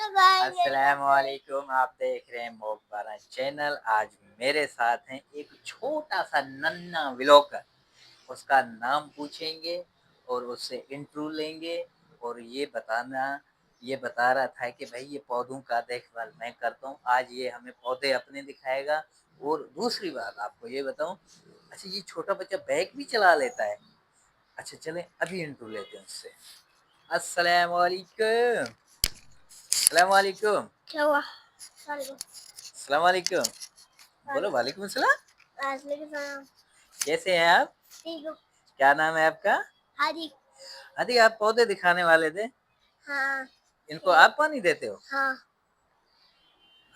अस्सलाम वालेकुम। आप देख रहे हैं मोबारा चैनल। आज मेरे साथ हैं एक छोटा सा नन्हा व्लॉगर। उसका नाम पूछेंगे और उससे इंटरव्यू लेंगे और ये बता रहा था कि भाई ये पौधों का देखभाल मैं करता हूँ। आज ये हमें पौधे अपने दिखाएगा। और दूसरी बात आपको ये बताऊँ, अच्छा ये छोटा बच्चा बाइक भी चला लेता है। अच्छा चलें अभी इंटरव्यू लेते हैं उससे। अस्सलाम वालेकुम। अस्सलाम वालेकुम। क्या हुआ? अस्सलाम वालेकुम। बोलो वालेकुम अस्सलाम। कैसे हैं आप? ठीक हो? क्या नाम है आपका? हादी। अदी आप पौधे दिखाने वाले थे। हाँ। इनको आप पानी देते हो? हाँ।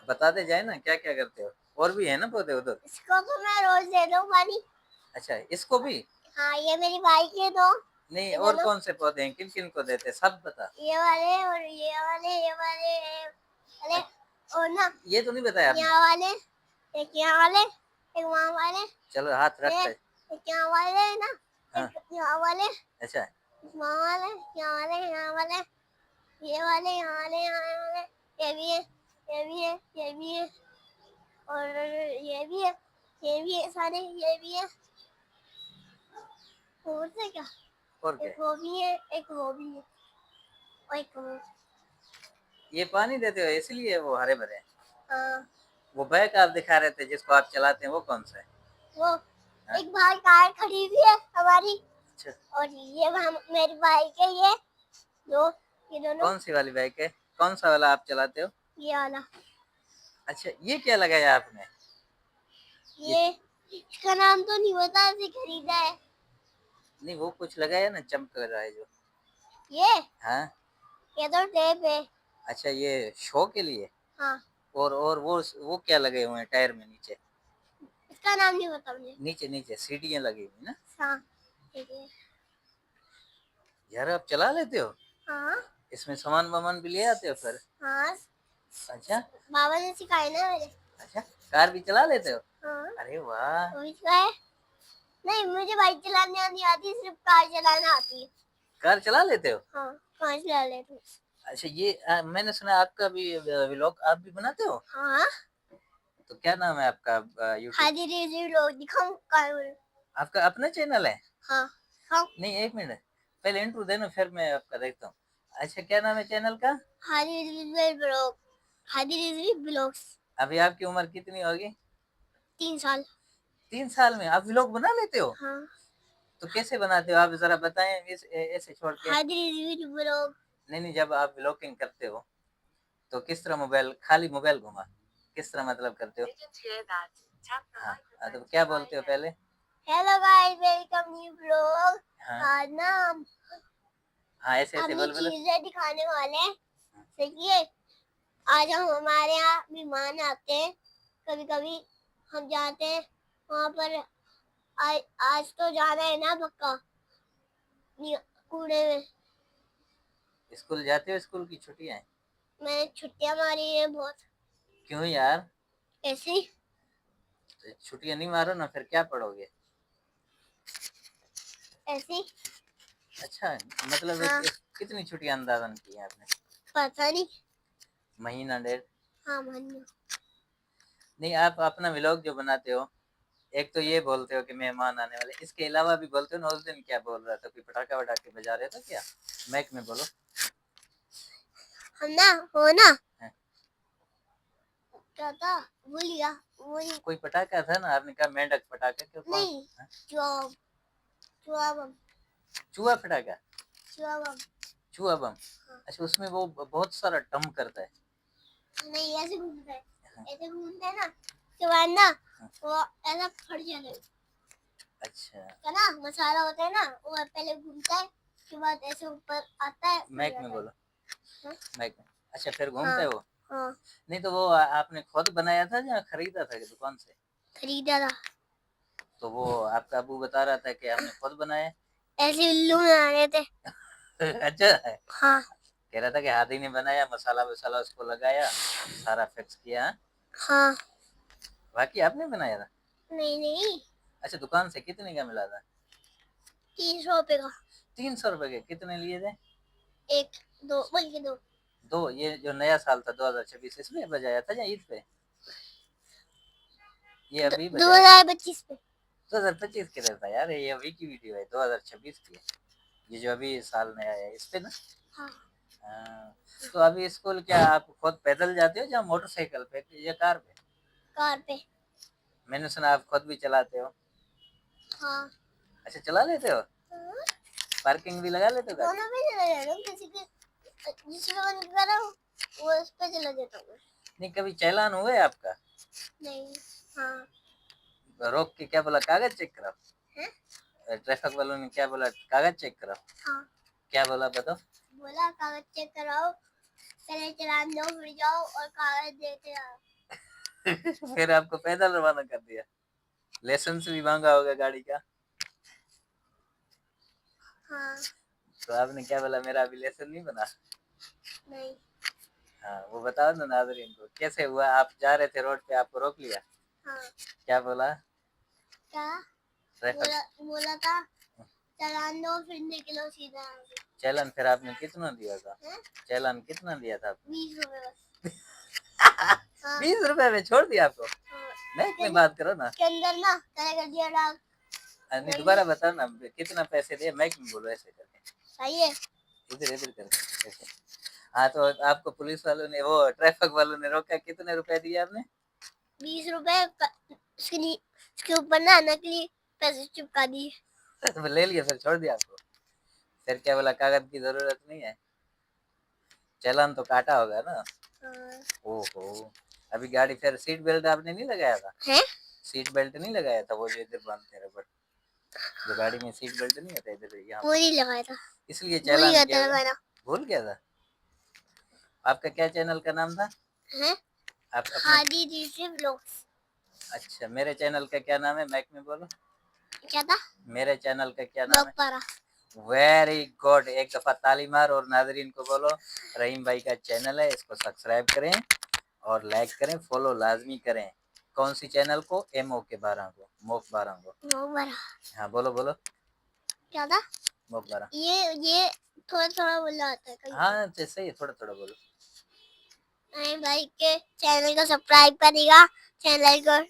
बताते जाए ना क्या क्या करते हो। और भी है ना पौधे उधर? इसको तो मैं रोज देता हूँ पानी। अच्छा इसको भी? हाँ, ये मेरी भाई के दो। नहीं और कौन से पौधे हैं, किन किन को देते हैं सब बता। ये वाले और ये वाले अरे और ना ये तो नहीं बताया आपने। यहाँ वाले, एक यहाँ वाले, एक वहाँ वाले। चलो हाथ रख कर। एक यहाँ वाले ना, हाँ। एक यहाँ वाले, अच्छा वहाँ वाले, यहाँ वाले, यहाँ वाले, ये वाले, यहाँ वाले, यहाँ वाले, ये भी है, ये भी है, ये भी है और ये भी है, ये भी है, सारे ये भी है। और से क्या? और एक क्या? वो भी है, एक वो भी है और एक वो। ये पानी देते हो इसलिए वो हरे भरे हैं। हाँ। वो बैग आप दिखा रहे थे जिसको आप चलाते हैं वो कौन सा है? वो हाँ? एक भाई कार खड़ी हुई है हमारी। अच्छा और ये हम मेरे भाई के ये दोनों। कौन सी वाली बाइक है, कौन सा वाला आप चलाते हो? ये वाला। अच्छा ये क्या लगाया आपने? ये इसका नाम तो नहीं पता, ऐसे खरीदा है। नहीं वो कुछ लगाया ना चमक रहा है जो। ये हाँ ये तो टेप है। अच्छा ये शो के लिए। हाँ। और वो क्या लगे हुए हैं टायर में नीचे? इसका नाम नहीं पता मुझे। नीचे नीचे सीढ़ियाँ लगी हुई ना। हाँ ठीक है। यार आप चला लेते हो? हाँ। इसमें सामान वामान भी ले आते हो फिर? हाँ अच्छा बाबा ने सिखाया ना मेरे। अच्छा कार भी चला लेते हो? हाँ। अरे वाह। वो भी सिखाया। नहीं मुझे बाइक चलाने नहीं आती, सिर्फ कार चलाना आती है। कार चला लेते हो? हाँ कार चला लेती हूँ। अच्छा ये मैंने सुना आपका भी व्लॉग आप भी बनाते हो? हाँ। तो क्या नाम है आपका यूट्यूब? हादी रिव्यू लोग दिखाऊं कार। आपका अपना चैनल है? हाँ। हाँ। नहीं एक मिनट पहले इंट्रो देना फिर मैं आपका देखता हूँ। अच्छा क्या नाम है चैनल का? Hadi review blog. Hadi review blogs. अभी आपकी उम्र कितनी होगी? 3 साल। 3 साल में आप व्लॉग बना लेते हो? हाँ। तो कैसे बनाते हो आप जरा बताएं ऐसे छोड़ के। Hadi review blog. नहीं नहीं जब आप व्लॉगिंग करते हो तो किस तरह मोबाइल खाली मोबाइल घुमा किस तरह मतलब करते हो? हाँ तो क्या बोलते हो पहले? Hello guys, welcome new blog. हाँ आज ना हाँ ऐसे ऐसे हमने बोल बोलो। चीजें दिखाने वाले हैं। देखिए आज हम हमारे यहाँ मेहमान आते हैं, कभी कभी हम जाते हैं वहाँ पर। आज तो जाना है ना पक्का कूड़े में। स्कूल जाते हो, स्कूल की छुट्टियां हैं? मैंने छुट्टियां मारी हैं बहुत। क्यों यार? ऐसे ही। तो छुट्टियां नहीं मारो ना फिर क्या पढ़ोगे? ऐसे ही। अच्छा मतलब हाँ। कितनी छुट्टियां अंदाजन की है आपने? पता नहीं। महीना डेढ़? हाँ मन्नू। नहीं आप अपना व्लॉग जो बनाते हो एक तो ये बोलते हो कि मेहमान आने वाले, इसके अलावा भी बोलते हो ना। उस दिन क्या बोल रहा था, कोई पटाखा वटाखे बजा रहे थे क्या? माइक में बोलो। हम ना हो ना हाँ। क्या था भूलिया वही। कोई पटाखा था ना, आपने कहा मेंढक पटाखा क्यों कौन? नहीं हाँ? जॉब चुआ बम। चूहा पटाखा? चुआ बम। चूहा बम? हाँ। अच्छा उसमें वो बहुत सारा टम करता है। नहीं ऐसे घूमता है। हाँ। ऐसे घूमते है ना तो बाद ना हाँ। वो ऐसा फट जाता है। अच्छा है ना मसाला होता है ना, वो पहले घूमता है उसके बाद ऐसे ऊपर आता है फट माइक में जाता है। बोलो। हाँ? माइक में। अच्छा फिर घूमता हाँ। है वो? हाँ नहीं तो वो आपने खुद बनाया था या खरीदा था दुकान से? खरीदा था। तो वो आपका अबू बता रहा था कि हमने खुद बनाया। ऐसे उल्लू में आ रहे थे। अच्छा है। हाँ। कह रहा था कि हाथी ने बनाया, मसाला वसाला उसको लगाया, सारा फिक्स किया। हाँ? हाँ। बाकी आपने बनाया था? नहीं नहीं अच्छा दुकान से कितने का मिला था? 300 रुपए का। 300 रुपए के कितने लिए थे? एक दो बल्कि दो। दो, ये जो नया साल था 2026 इसमें बजाया था या ईद पे? ये अभी दो बजाया था। हजार पच्चीस पे। 2025 के था यार, ये अभी की वीडियो है, 2026 की है। ये जो अभी साल नया है इस पे ना। हाँ। हाँ। तो अभी स्कूल क्या आप खुद पैदल जाते हो या मोटरसाइकिल पे या कार पे? कार पे। मैंने सुना आप खुद भी चलाते हो। हाँ। अच्छा, चला लेते हो? हाँ, पार्किंग भी लगा लेते हो गाड़ी? दोनों पे चला जाता हूँ, किसी के जिसमें मन करा वो उस पे चला जाता हूँ। नहीं, कभी चालान हुआ है आपका? नहीं। हाँ। रोक के क्या बोला, कागज चेक कराओ? हैं? ट्रैफिक वालों ने क्या बोला, कागज चेक कराओ? हाँ। क्या बोला बताओ? बोला कागज चेक कराओ, पहले चालान दो फिर जाओ और कागज देते आओ। फिर आपको पैदल रवाना कर दिया। लाइसेंस भी मांगा होगा गाड़ी का? हाँ। तो आपने क्या बोला, मेरा अभी लाइसेंस नहीं बना? नहीं। हाँ, वो बताओ ना नाज़रीन को, कैसे हुआ? आप जा रहे थे रोड पे, आपको रोक लिया? हाँ। क्या बोला? क्या ट्रैफिक बोला था चालान दो फिर निकलो सीधा यहाँ से। चालान फिर आपने कितना दिया था? हैं? चालान कितना दिया था आपने? 20 रुपए बस। हाँ। 20 रुपए में छोड़ दिया आपको? हाँ। बैंक में बात करो ना। के अंदर ना तय कर दिया डाक। नहीं, दोबारा बताओ ना, कितना पैसे दिए, माइक में बोलो ऐसे करके। सही है। इधर इधर करके ऐसे। हाँ, तो आपको पुलिस वालों ने, वो ट्रैफिक वालों ने रोका, कितने रुपए दिए आपने? 20 रुपए उसके ऊपर ना नकली पैसे चिपका दिए। तो ले लिया, फिर छोड़ दिया आपको? फिर क्या बोला, कागज की जरूरत नहीं है? चालान तो काटा होगा ना? हाँ। ओहो। अभी गाड़ी, फिर सीट बेल्ट आपने नहीं लगाया था? हैं? सीट बेल्ट नहीं लगाया था, वो जो इधर बांधते हैं रबड़, जो गाड़ी में सीट बेल्ट नहीं होता इधर यहाँ वो पर, नहीं लगाया था। इसलिए वो नहीं चालान आता किया था? लगाना। भूल गया था? आपका क्या चैनल का नाम था? हैं? आप अपना? हादी जी व्लॉग्स। अच्छा, मेरे चैनल का क्या नाम है, माइक में बोलो। क्या था? मेरे चैनल का क्या नाम ब्लॉग है? पारा। वेरी गुड, एक दफा ताली मार। और नाजरीन को बोलो, रहीम भाई का चैनल है, इसको सब्सक्राइब करें और लाइक करें, फॉलो लाजमी करें। कौन सी चैनल को? एमओ के 12 को, मोक 12 को। ब्लॉग पारा। हाँ, बोलो बोलो। क्या था? मोक 12। ये थोड़ा थोड़ा बोला आता है कहीं। हाँ, सही है, थोड़ा थोड़ा बोलो। नहीं भाई के चैनल को सब्सक्राइब करेगा, चैनल को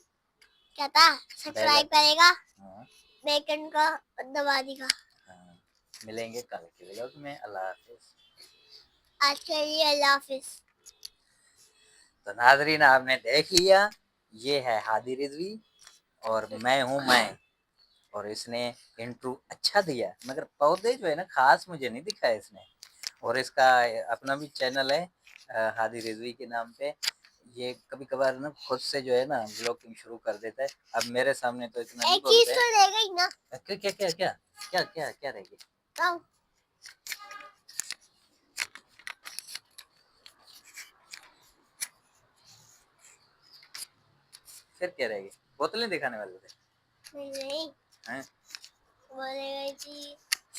क्या था सब्सक्राइब करेगा, हाँ, बेल का दबा देगा। हाँ। मिलेंगे कल के व्लॉग में। अल्लाह हाफिज। आज के लिए अल्लाह हाफिज। तो नाजरीन, आपने देख लिया, ये है हादी रिजवी और मैं हूँ मैं। और इसने इंट्रो अच्छा दिया, मगर पौधे जो है ना, खास मुझे नहीं दिखाया इसने। और इसका अपना भी चैनल है, हादी रिजवी के नाम पे। ये कभी कभार ना खुद से जो है ना ब्लॉगिंग शुरू कर देता है। अब मेरे सामने तो इतना नहीं एक चीज बोलते तो हैं। रह गई ना। क्या क्या क्या क्या क्या क्या क्या रहेगी? बताओ। फिर क्या रहेगी? बोतलें दिखाने वाले थे? नहीं नहीं हैं? बोले गई थी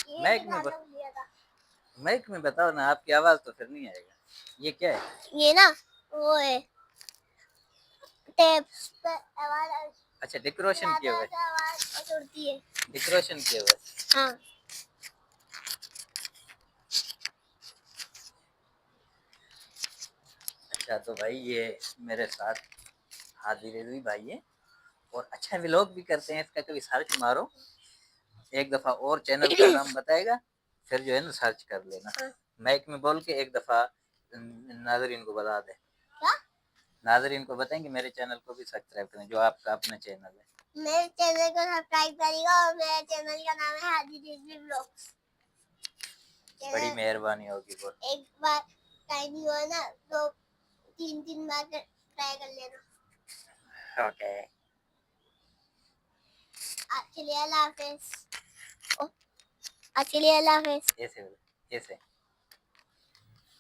ये माइक में दिखाना भूल गया था। माइक में बताओ ना, आपकी आवाज तो फिर नहीं आएगा। ये क्या है? ये ना वो है टेप पे आवाज अच्छा, डेकोरेशन किए हुए? आवाज उड़ती है। डेकोरेशन किए हुए? हाँ। अच्छा, तो भाई ये मेरे साथ हादी रिजवी भाई है और अच्छा व्लॉग भी करते हैं। इसका कभी सर्च मारो, एक दफा और चैनल का नाम बताएगा, फिर जो है ना सर्च कर लेना। हाँ। माइक में बोल के एक दफा नाजरीन को बता दे। क्या? नाजरीन को बताएंगे मेरे चैनल को भी सब्सक्राइब करें, जो आपका अपना चैनल है। मेरे चैनल को सब्सक्राइब करेगा और मेरे चैनल का नाम है हादी रिजवी व्लॉग्स। बड़ी मेहरबानी होगी बहुत। एक बार टाइम हुआ ना तो 3 बार ट्राई कर लेना। ओके। आज के लिए अल्लाह हाफिज। आज के लिए अल्लाह हाफिज। ऐसे ऐसे